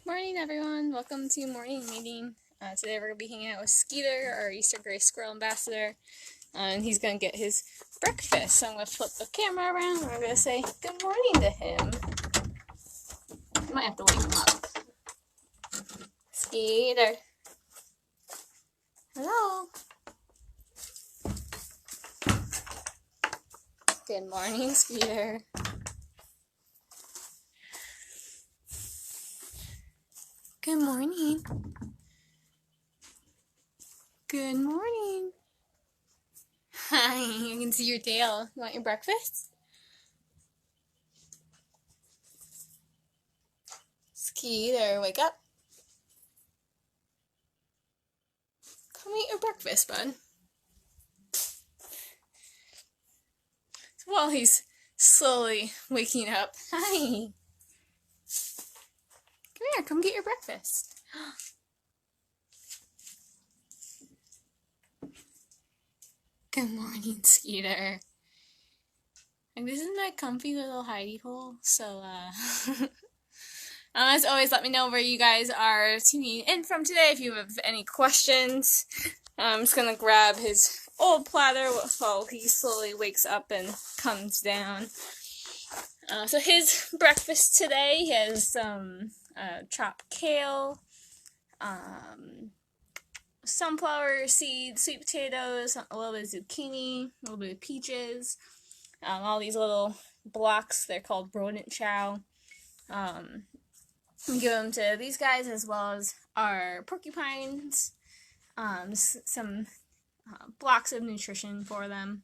Morning, everyone. Welcome to morning meeting. Today we're going to be hanging out with Skeeter, our Eastern Gray Squirrel Ambassador, and he's going to get his breakfast. So I'm going to flip the camera around, and we're going to say good morning to him. I might have to wake him up. Skeeter. Hello. Good morning, Skeeter. Good morning. Good morning. Hi, I can see your tail. You want your breakfast? Skeeter, wake up. Come eat your breakfast, bud. While he's slowly waking up. Hi. Come here, come get your breakfast. Good morning, Skeeter. And this is my comfy little hidey hole, so, as always, let me know where you guys are tuning in from today if you have any questions. I'm just gonna grab his old platter while he slowly wakes up and comes down. So his breakfast today, he has some chopped kale, sunflower seeds, sweet potatoes, a little bit of zucchini, a little bit of peaches, all these little blocks. They're called rodent chow. We give them to these guys as well as our porcupines, some blocks of nutrition for them,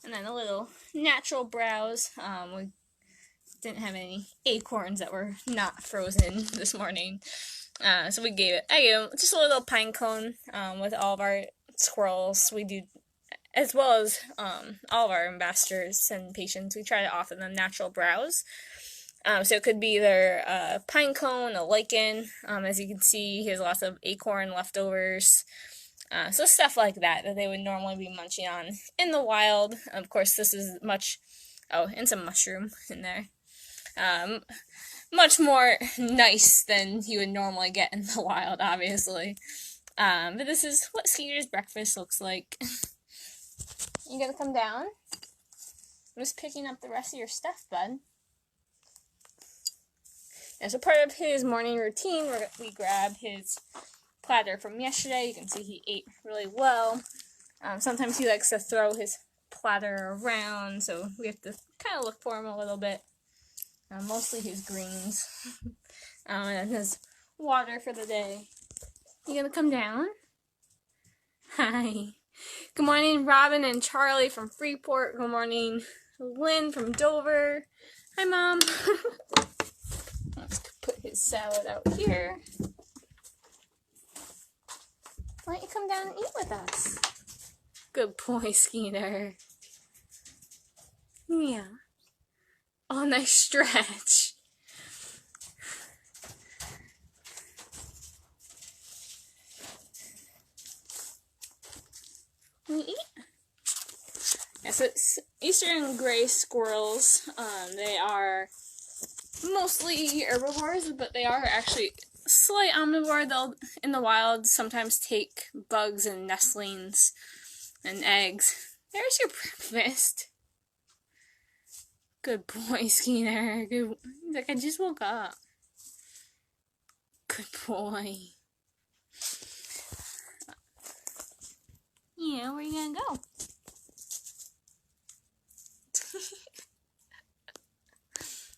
and then a little natural browse. We didn't have any acorns that were not frozen this morning. So I gave him just a little pine cone with all of our squirrels. We do, as well as all of our ambassadors and patients, we try to offer them natural browse. So it could be either a pine cone, a lichen. As you can see, he has lots of acorn leftovers. So stuff like that they would normally be munching on in the wild. Of course, this is and some mushroom in there. Much more nice than you would normally get in the wild, obviously. But this is what Skeeter's breakfast looks like. You gonna come down? I'm just picking up the rest of your stuff, bud. Yeah, so part of his morning routine, we grab his platter from yesterday. You can see he ate really well. Sometimes he likes to throw his platter around, so we have to kind of look for him a little bit. Mostly his greens. And his water for the day. You gonna come down? Hi. Good morning, Robin and Charlie from Freeport. Good morning, Lynn from Dover. Hi, Mom. Let's put his salad out here. Why don't you come down and eat with us? Good boy, Skeeter. Yeah. Oh, nice stretch. Can you eat? Yeah, so it's Eastern Gray Squirrels. They are mostly herbivores, but they are actually slight omnivore. They'll, in the wild, sometimes take bugs and nestlings and eggs. There's your breakfast. Good boy, Skeeter. Good. He's like, I just woke up. Good boy. Yeah, where are you gonna go?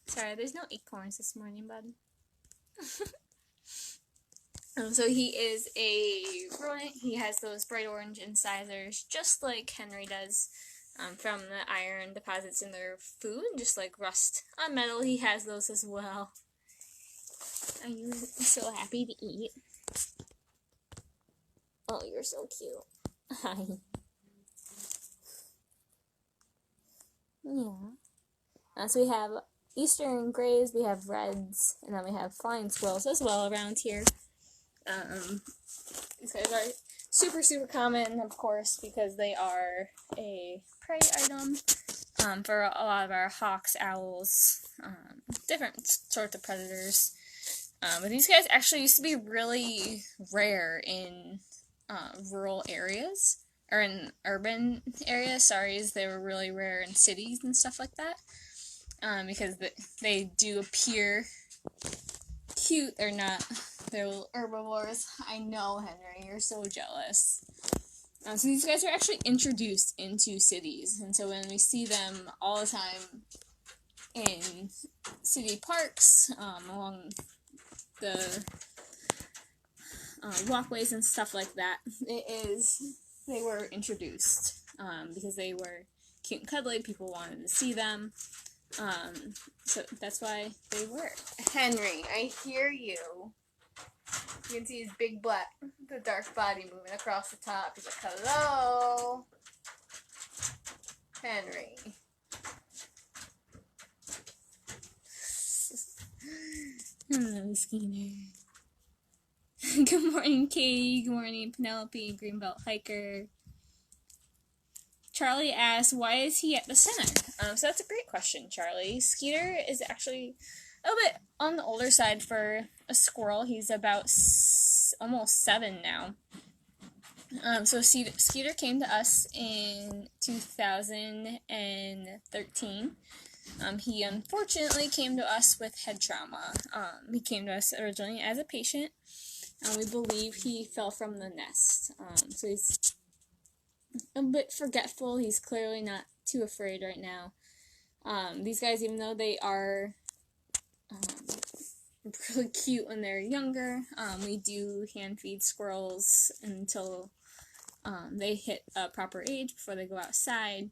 Sorry, there's no acorns this morning, bud. So he is a rodent. He has those bright orange incisors, just like Henry does, from the iron deposits in their food, just like rust on metal. He has those as well. Are you so happy to eat? Oh, you're so cute. Hi. Yeah. So we have Eastern Grays, we have Reds, and then we have flying squirrels as well around here. These guys are super, super common, of course, because they are a prey item for a lot of our hawks, owls, different sorts of predators. But these guys actually used to be really rare in rural areas, or in urban areas, sorry, they were really rare in cities and stuff like that, because they do appear cute. They're not, they're herbivores. I know, Henry, you're so jealous. So these guys are actually introduced into cities, and so when we see them all the time in city parks, along the walkways and stuff like that, they were introduced because they were cute and cuddly. People wanted to see them, so that's why they were. Henry, I hear you. You can see his big black, the dark body moving across the top. He's like, hello, Henry. Hello, Skeeter. Good morning, Katie. Good morning, Penelope, Greenbelt Hiker. Charlie asks, why is he at the center? So that's a great question, Charlie. Skeeter is actually a little bit on the older side for a squirrel. He's about almost 7 now. So Skeeter came to us in 2013. He unfortunately came to us with head trauma. He came to us originally as a patient, and we believe he fell from the nest. So he's a bit forgetful. He's clearly not too afraid right now. These guys, even though they are really cute when they're younger, we do hand feed squirrels until they hit a proper age before they go outside.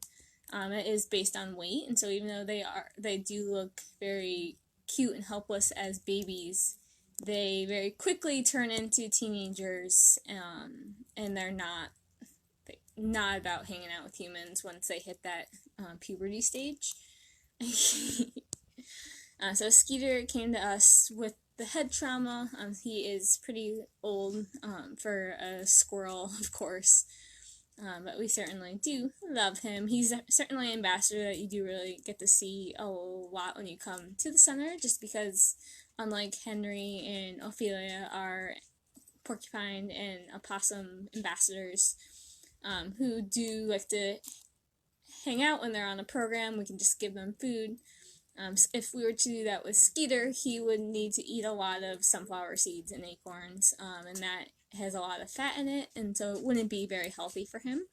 It is based on weight, and so even though they do look very cute and helpless as babies, they very quickly turn into teenagers, and they're not about hanging out with humans once they hit that puberty stage. So Skeeter came to us with the head trauma. He is pretty old for a squirrel, of course, but we certainly do love him. He's certainly an ambassador that you do really get to see a lot when you come to the center, just because unlike Henry and Ophelia are porcupine and opossum ambassadors, who do like to hang out when they're on a program. We can just give them food. If we were to do that with Skeeter, he would need to eat a lot of sunflower seeds and acorns, and that has a lot of fat in it, and so it wouldn't be very healthy for him.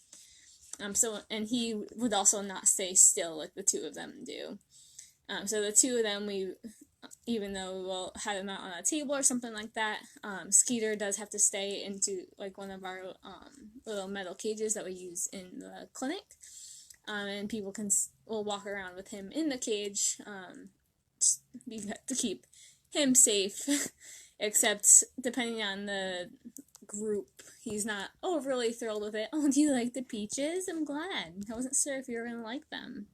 And he would also not stay still like the two of them do. So the two of them, even though we'll have them out on a table or something like that, Skeeter does have to stay into like one of our little metal cages that we use in the clinic, and people will walk around with him in the cage, to keep him safe. Except depending on the group, he's not overly thrilled with it. Oh, do you like the peaches? I'm glad. I wasn't sure if you were gonna like them.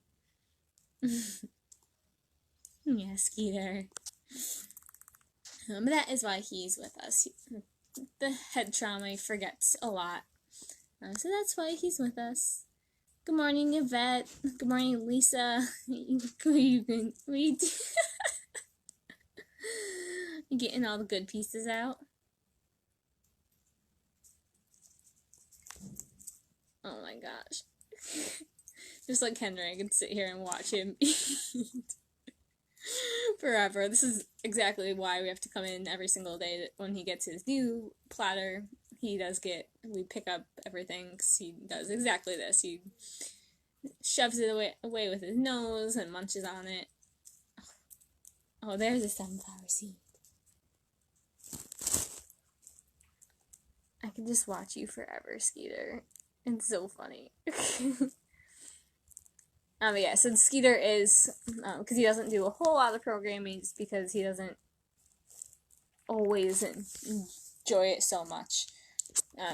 Yeah, Skeeter. But that is why he's with us. The head trauma, he forgets a lot. So that's why he's with us. Good morning, Yvette. Good morning, Lisa. You getting all the good pieces out? Oh my gosh. Just like Henry, I could sit here and watch him eat forever. This is exactly why we have to come in every single day. When he gets his new platter, we pick up everything, because he does exactly this. He shoves it away with his nose and munches on it. Oh, there's a sunflower seed. I could just watch you forever, Skeeter. It's so funny. Yeah, so Skeeter is, because he doesn't do a whole lot of programming, just because he doesn't always enjoy it so much.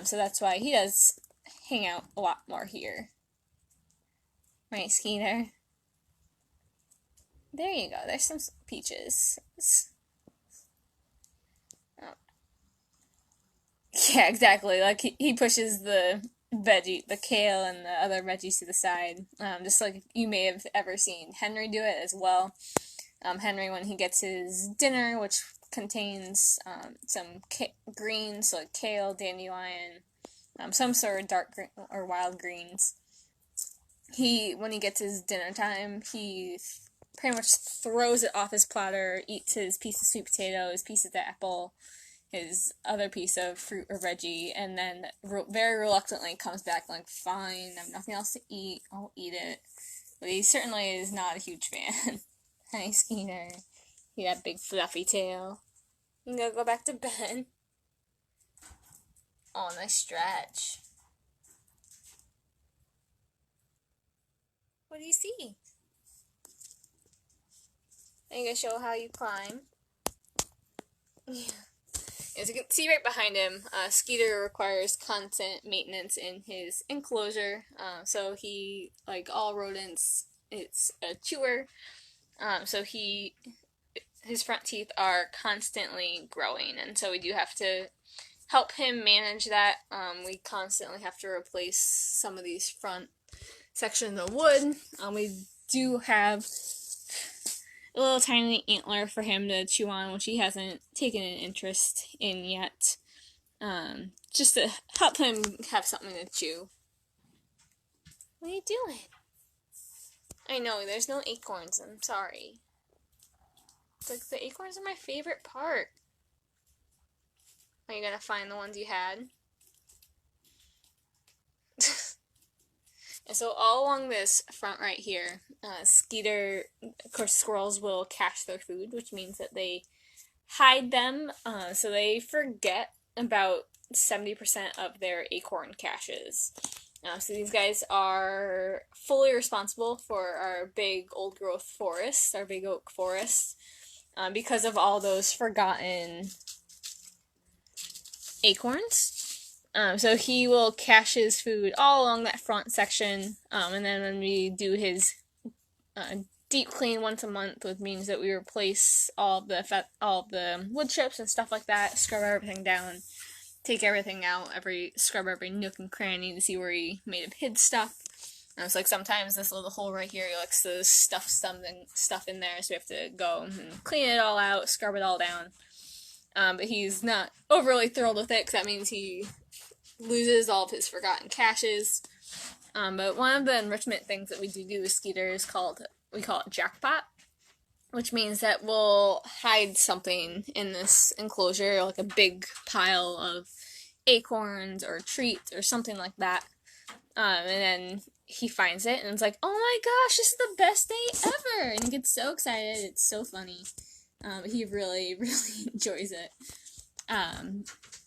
So that's why he does hang out a lot more here. Right, Skeeter? There you go, there's some peaches. Oh. Yeah, exactly, like he pushes the kale and the other veggies to the side, just like you may have ever seen Henry do it as well. Henry, when he gets his dinner, which contains some greens like kale, dandelion, some sort of dark green or wild greens. When he gets his dinner time, he pretty much throws it off his platter, eats his piece of sweet potato, his piece of the apple, his other piece of fruit or veggie, and then very reluctantly comes back like, fine, I have nothing else to eat, I'll eat it. But he certainly is not a huge fan. Hi, Skeeter. You got big fluffy tail. You can go back to bed. Oh, nice stretch. What do you see? I'm going to show how you climb. Yeah. As you can see right behind him, Skeeter requires constant maintenance in his enclosure. So he, like all rodents, it's a chewer. So his front teeth are constantly growing, and so we do have to help him manage that. We constantly have to replace some of these front sections of wood. We do have a little tiny antler for him to chew on, which he hasn't taken an interest in yet. Just to help him have something to chew. What are you doing? I know, there's no acorns, I'm sorry. It's like, the acorns are my favorite part. Are you gonna find the ones you had? And so all along this front right here, Skeeter, of course, squirrels will cache their food, which means that they hide them, so they forget about 70% of their acorn caches. So these guys are fully responsible for our big old growth forests, our big oak forests, because of all those forgotten acorns. So he will cache his food all along that front section, and then when we do his deep clean once a month, which means that we replace all the wood chips and stuff like that, scrub everything down, take everything out, scrub every nook and cranny to see where he may have hid stuff. It's like sometimes this little hole right here, he likes to stuff stuff in there, so we have to go and clean it all out, scrub it all down. But he's not overly thrilled with it, because that means he loses all of his forgotten caches. But one of the enrichment things that we do with Skeeter is we call it jackpot, which means that we'll hide something in this enclosure, like a big pile of acorns or treats or something like that. And then he finds it, and it's like, oh my gosh, this is the best day ever! And he gets so excited, it's so funny. He really, really enjoys it.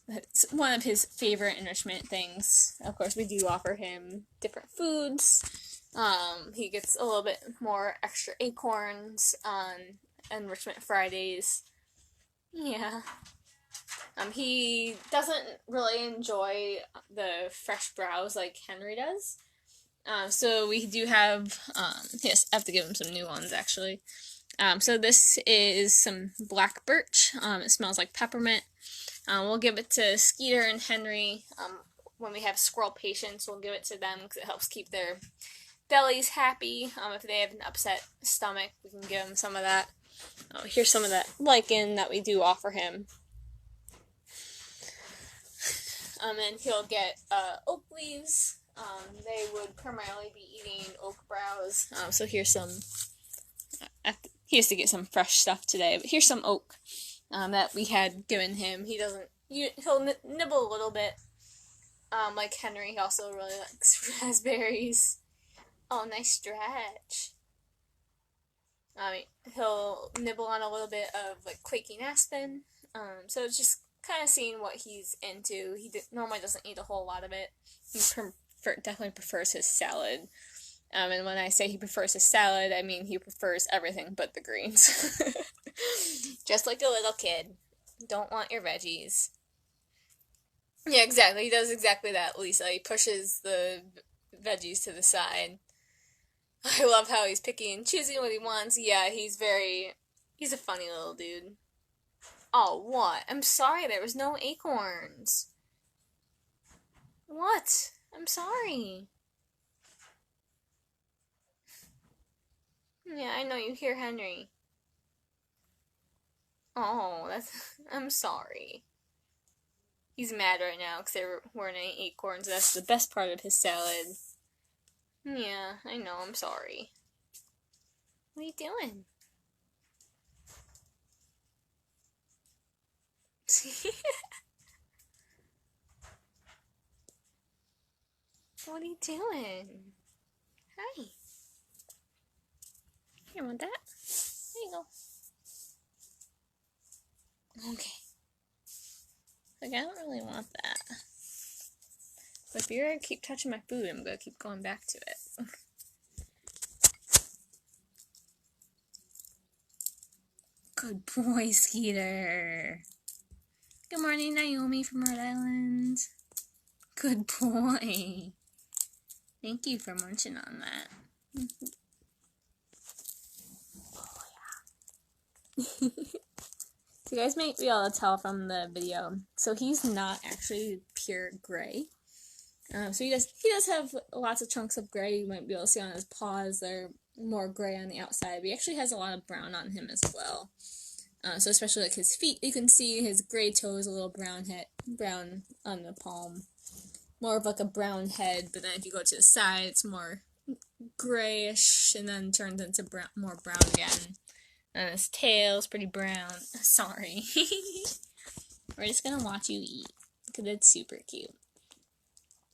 It's one of his favorite enrichment things. Of course, we do offer him different foods. He gets a little bit more extra acorns on Enrichment Fridays. Yeah. He doesn't really enjoy the fresh browse like Henry does. So we do have, yes, I have to give him some new ones, actually. So this is some black birch. It smells like peppermint. We'll give it to Skeeter and Henry. When we have squirrel patients, we'll give it to them because it helps keep their bellies happy. If they have an upset stomach, we can give them some of that. Here's some of that lichen that we do offer him. And he'll get oak leaves. They would primarily be eating oak browse. So here's some. He has to get some fresh stuff today, but here's some oak that we had given him. He'll nibble a little bit. Like Henry, he also really likes raspberries. Oh, nice stretch. He'll nibble on a little bit of like quaking aspen. So it's just kind of seeing what he's into. He normally doesn't eat a whole lot of it. He definitely prefers his salad. And when I say he prefers his salad, I mean he prefers everything but the greens. Just like a little kid. Don't want your veggies. Yeah, exactly. He does exactly that, Lisa. He pushes the veggies to the side. I love how he's picky and choosing what he wants. Yeah, he's a funny little dude. Oh, what? I'm sorry, there was no acorns. What? I'm sorry. Yeah, I know, you hear Henry. Oh, I'm sorry. He's mad right now because they weren't any acorns. That's the best part of his salad. Yeah, I know, I'm sorry. What are you doing? What are you doing? Hi. Here, want that? There you go. Okay. Like, I don't really want that. But if you're gonna keep touching my food, I'm gonna keep going back to it. Good boy, Skeeter. Good morning, Naomi from Rhode Island. Good boy. Thank you for munching on that. Oh, yeah. So you guys might be able to tell from the video. So he's not actually pure gray. So he does have lots of chunks of gray. You might be able to see on his paws. They're more gray on the outside. But he actually has a lot of brown on him as well. So especially like his feet, you can see his gray toes, a little brown on the palm. More of like a brown head, but then if you go to the side, it's more grayish, and then turns into more brown again. And his tail's pretty brown. Sorry. We're just gonna watch you eat, because it's super cute.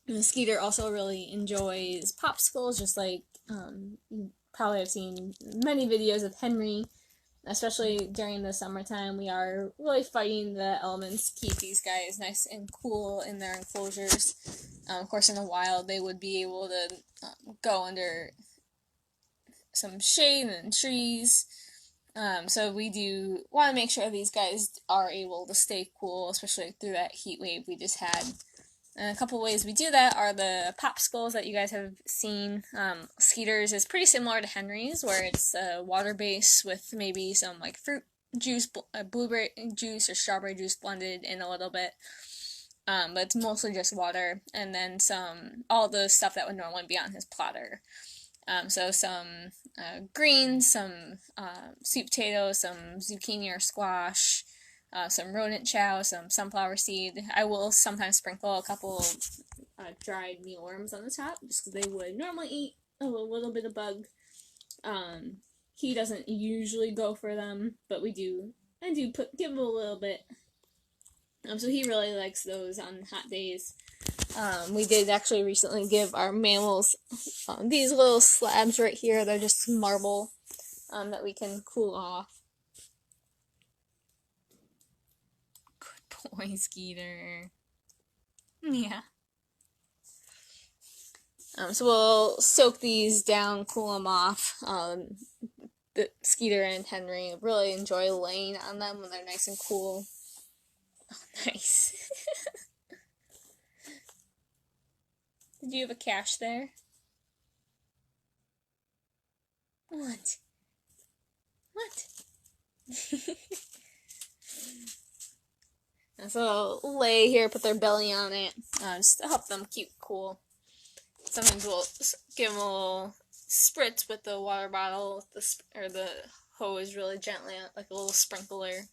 And the Skeeter also really enjoys popsicles, just like, you probably have seen many videos of Henry. Especially during the summertime, we are really fighting the elements to keep these guys nice and cool in their enclosures. Of course, in the wild, they would be able to go under some shade and trees. So we do want to make sure these guys are able to stay cool, especially through that heat wave we just had. And a couple ways we do that are the popsicles that you guys have seen. Skeeter's is pretty similar to Henry's, where it's a water base with maybe some like fruit juice, blueberry juice or strawberry juice blended in a little bit. But it's mostly just water, and then all the stuff that would normally be on his platter. So some greens, some sweet potatoes, some zucchini or squash, some rodent chow, some sunflower seed. I will sometimes sprinkle a couple dried mealworms on the top, just because they would normally eat a little bit of bug. He doesn't usually go for them, but I do give him a little bit. So he really likes those on hot days. We did actually recently give our mammals these little slabs right here. They're just marble that we can cool off. Good boy, Skeeter. Yeah. So we'll soak these down, cool them off. The Skeeter and Henry really enjoy laying on them when they're nice and cool. Oh, nice. Did you have a cache there? What? So they'll lay here, put their belly on it, just to help them keep cool. Sometimes we'll give them a little spritz with the water bottle, or the hose really gently, like a little sprinkler.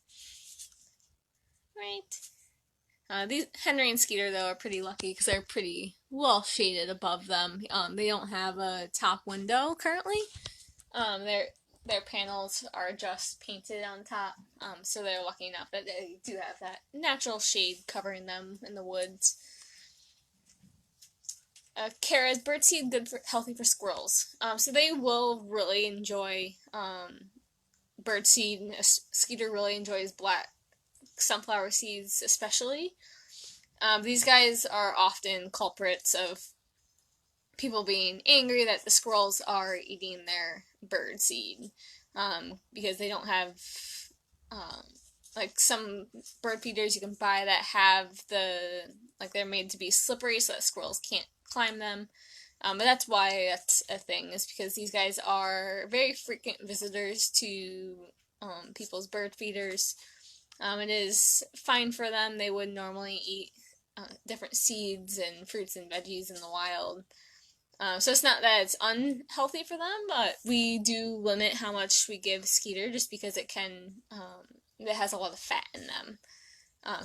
Right. These Henry and Skeeter, though, are pretty lucky because they're pretty well shaded above them. They don't have a top window currently. Their panels are just painted on top, so they're lucky enough that they do have that natural shade covering them in the woods. Kara's birdseed, healthy for squirrels. So they will really enjoy birdseed. Skeeter really enjoys black sunflower seeds, especially. These guys are often culprits of people being angry that the squirrels are eating their bird seed, because they don't have, like some bird feeders you can buy that have they're made to be slippery so that squirrels can't climb them. But that's why that's a thing, is because these guys are very frequent visitors to people's bird feeders. It is fine for them. They would normally eat different seeds and fruits and veggies in the wild. So it's not that it's unhealthy for them, but we do limit how much we give Skeeter just because it can that has a lot of fat in them.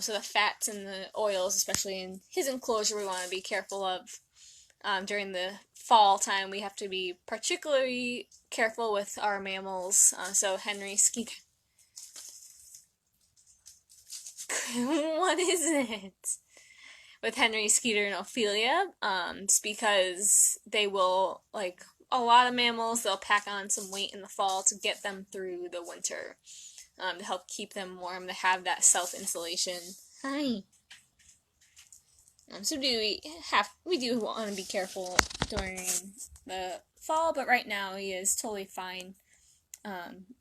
So the fats and the oils, especially in his enclosure, we want to be careful of. During the fall time, we have to be particularly careful with our mammals. So Henry Skeeter. What is it? With Henry, Skeeter, and Ophelia, it's because they will, like a lot of mammals, they'll pack on some weight in the fall to get them through the winter, to help keep them warm, to have that self-insulation. Hi. So we do want to be careful during the fall, but right now he is totally fine.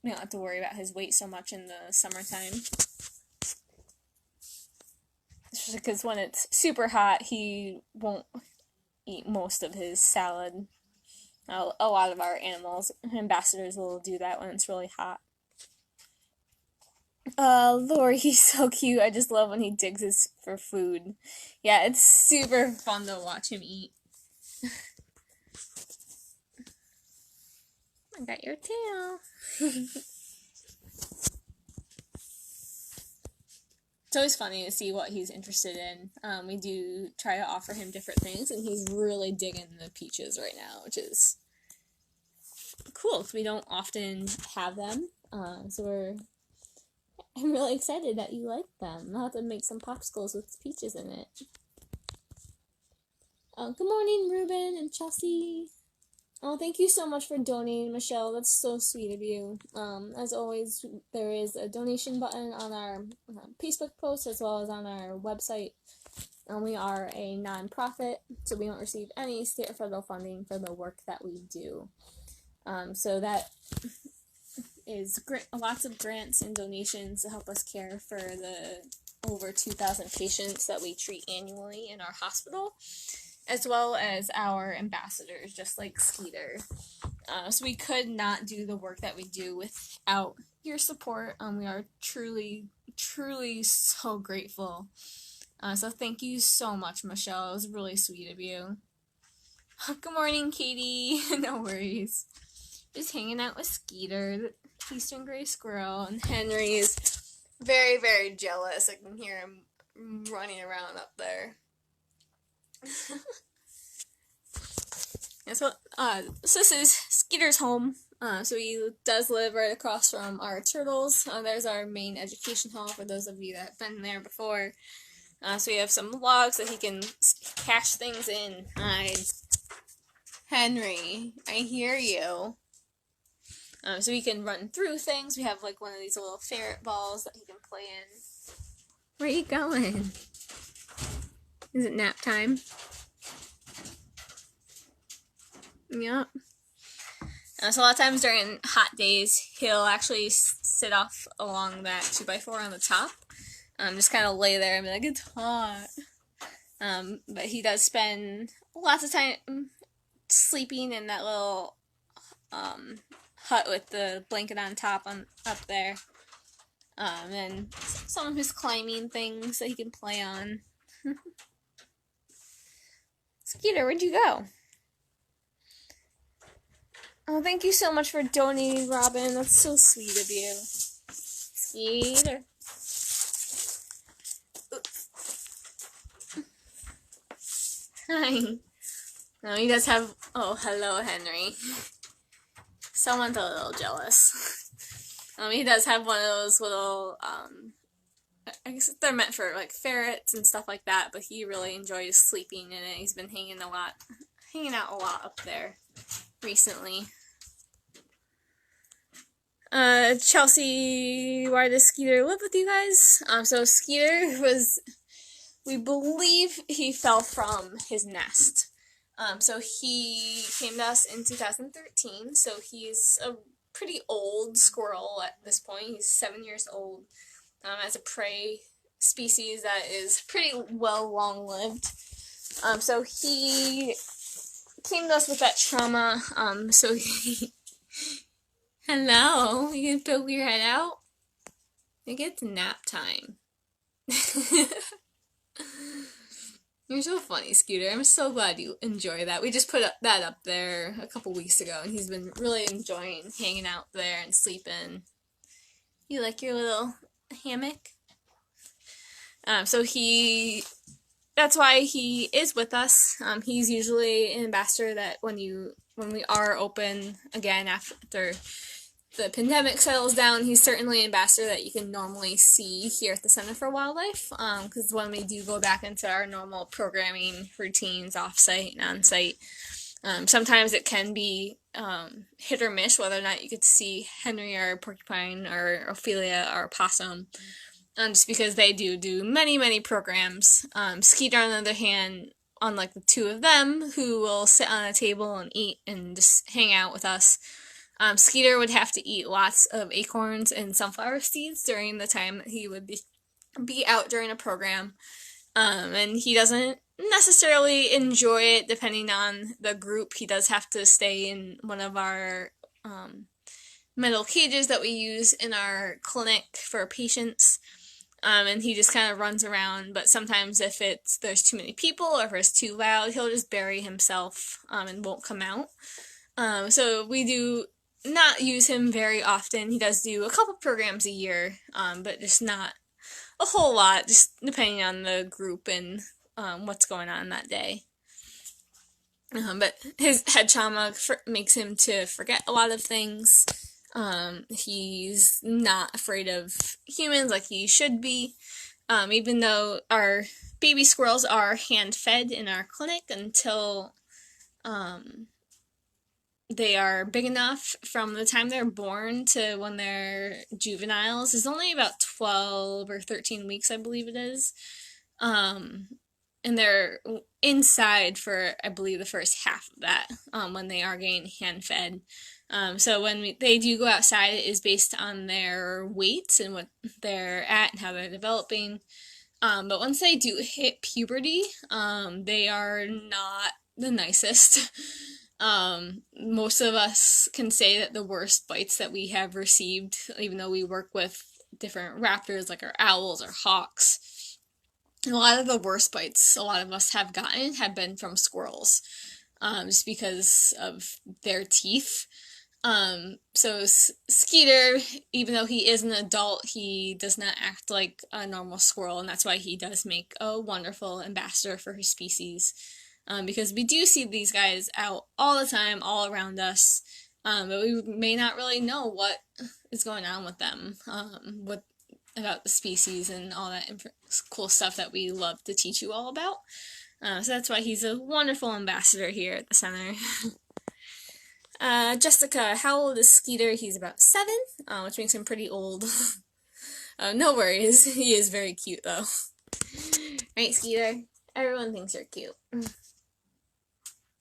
We don't have to worry about his weight so much in the summertime. Especially because when it's super hot, he won't eat most of his salad. A lot of our ambassadors will do that when it's really hot. Lori, he's so cute. I just love when he digs for food. Yeah, it's super fun to watch him eat. I got your tail. It's always funny to see what he's interested in. We do try to offer him different things, and he's really digging the peaches right now, which is cool, because we don't often have them. I'm really excited that you like them. I'll have to make some popsicles with peaches in it. Good morning, Ruben and Chelsea. Oh, thank you so much for donating, Michelle. That's so sweet of you. As always, there is a donation button on our Facebook post as well as on our website. We are a non-profit, so we don't receive any state or federal funding for the work that we do. So that is lots of grants and donations to help us care for the over 2,000 patients that we treat annually in our hospital, as well as our ambassadors, just like Skeeter. So we could not do the work that we do without your support. We are truly, truly so grateful. So thank you so much, Michelle. It was really sweet of you. Good morning, Katie. No worries. Just hanging out with Skeeter, the Eastern gray squirrel, and Henry is very, very jealous. I can hear him running around up there. So this is Skeeter's home. So he does live right across from our turtles. There's our main education hall for those of you that have been there before. So we have some logs that he can cache things in. Hi, Henry, I hear you. So he can run through things. We have like one of these little ferret balls that he can play in. Where are you going? Is it nap time? Yep. So a lot of times during hot days, he'll actually sit off along that 2x4 on the top. Just kind of lay there and be like, it's hot. But he does spend lots of time sleeping in that little hut with the blanket on top up there. And some of his climbing things that he can play on. Skeeter, where'd you go? Oh, thank you so much for donating, Robin. That's so sweet of you. Skeeter. Hi. No, he does have... Oh, hello, Henry. Someone's a little jealous. He does have one of those little, I guess they're meant for, like, ferrets and stuff like that, but he really enjoys sleeping in it. He's been hanging out a lot up there recently. Chelsea, why does Skeeter live with you guys? So Skeeter we believe he fell from his nest. So he came to us in 2013, so he's a pretty old squirrel at this point. He's 7 years old, as a prey species that is pretty well long-lived. So he came to us with that trauma, hello, you can poke your head out? I think it's nap time. You're so funny, Skeeter. I'm so glad you enjoy that. We just put that up there a couple weeks ago, and he's been really enjoying hanging out there and sleeping. You like your little hammock. So that's why he is with us. He's usually an ambassador that when we are open again after the pandemic settles down, he's certainly an ambassador that you can normally see here at the Center for Wildlife. Because when we do go back into our normal programming routines, off-site and on-site, sometimes it can be hit or miss whether or not you get to see Henry or Porcupine or Ophelia or Possum. Just because they do many, many programs. Skeeter, on the other hand, unlike the two of them, who will sit on a table and eat and just hang out with us, Skeeter would have to eat lots of acorns and sunflower seeds during the time that he would be out during a program. And he doesn't necessarily enjoy it depending on the group. He does have to stay in one of our metal cages that we use in our clinic for patients. And he just kind of runs around, but sometimes if there's too many people or if it's too loud, he'll just bury himself and won't come out. So we do not use him very often. He does do a couple programs a year, but just not a whole lot, just depending on the group and what's going on that day. But his head trauma makes him to forget a lot of things. He's not afraid of humans like he should be, even though our baby squirrels are hand-fed in our clinic until they are big enough. From the time they're born to when they're juveniles is only about 12 or 13 weeks, I believe it is. And they're inside for, I believe, the first half of that, when they are getting hand-fed. So when they do go outside, it is based on their weights and what they're at and how they're developing. But once they do hit puberty, they are not the nicest. Most of us can say that the worst bites that we have received, even though we work with different raptors like our owls or hawks, a lot of the worst bites a lot of us have gotten have been from squirrels, just because of their teeth. So Skeeter, even though he is an adult, he does not act like a normal squirrel, and that's why he does make a wonderful ambassador for his species. Because we do see these guys out all the time, all around us, but we may not really know what is going on with them, about the species and all that cool stuff that we love to teach you all about. So that's why he's a wonderful ambassador here at the center. Jessica, how old is Skeeter? He's about 7, which makes him pretty old. No worries, he is very cute though. Right, Skeeter? Everyone thinks you're cute. I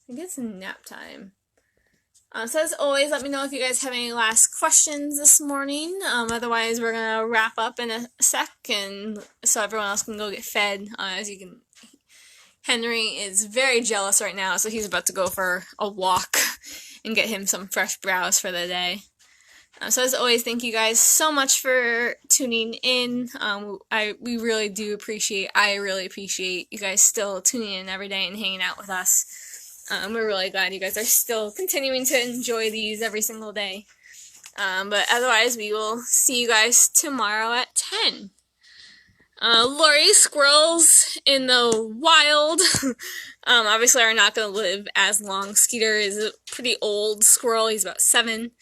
think it's nap time. So as always, let me know if you guys have any last questions this morning. Otherwise, we're gonna wrap up in a sec, and so everyone else can go get fed. Henry is very jealous right now, so he's about to go for a walk and get him some fresh browse for the day. So as always, thank you guys so much for tuning in. I really appreciate you guys still tuning in every day and hanging out with us. We're really glad you guys are still continuing to enjoy these every single day. But otherwise, we will see you guys tomorrow at 10. Lori, squirrels in the wild, obviously are not going to live as long. Skeeter is a pretty old squirrel. He's about 7.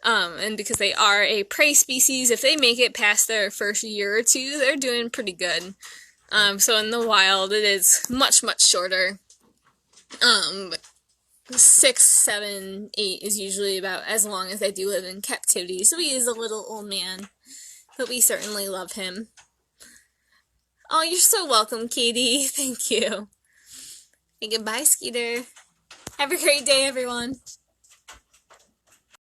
And because they are a prey species, if they make it past their first year or 2, they're doing pretty good. So in the wild, it is much, much shorter. 6, 7, 8 is usually about as long as they do live in captivity. So he is a little old man, but we certainly love him. Oh, you're so welcome, Katie. Thank you. And goodbye, Skeeter. Have a great day, everyone.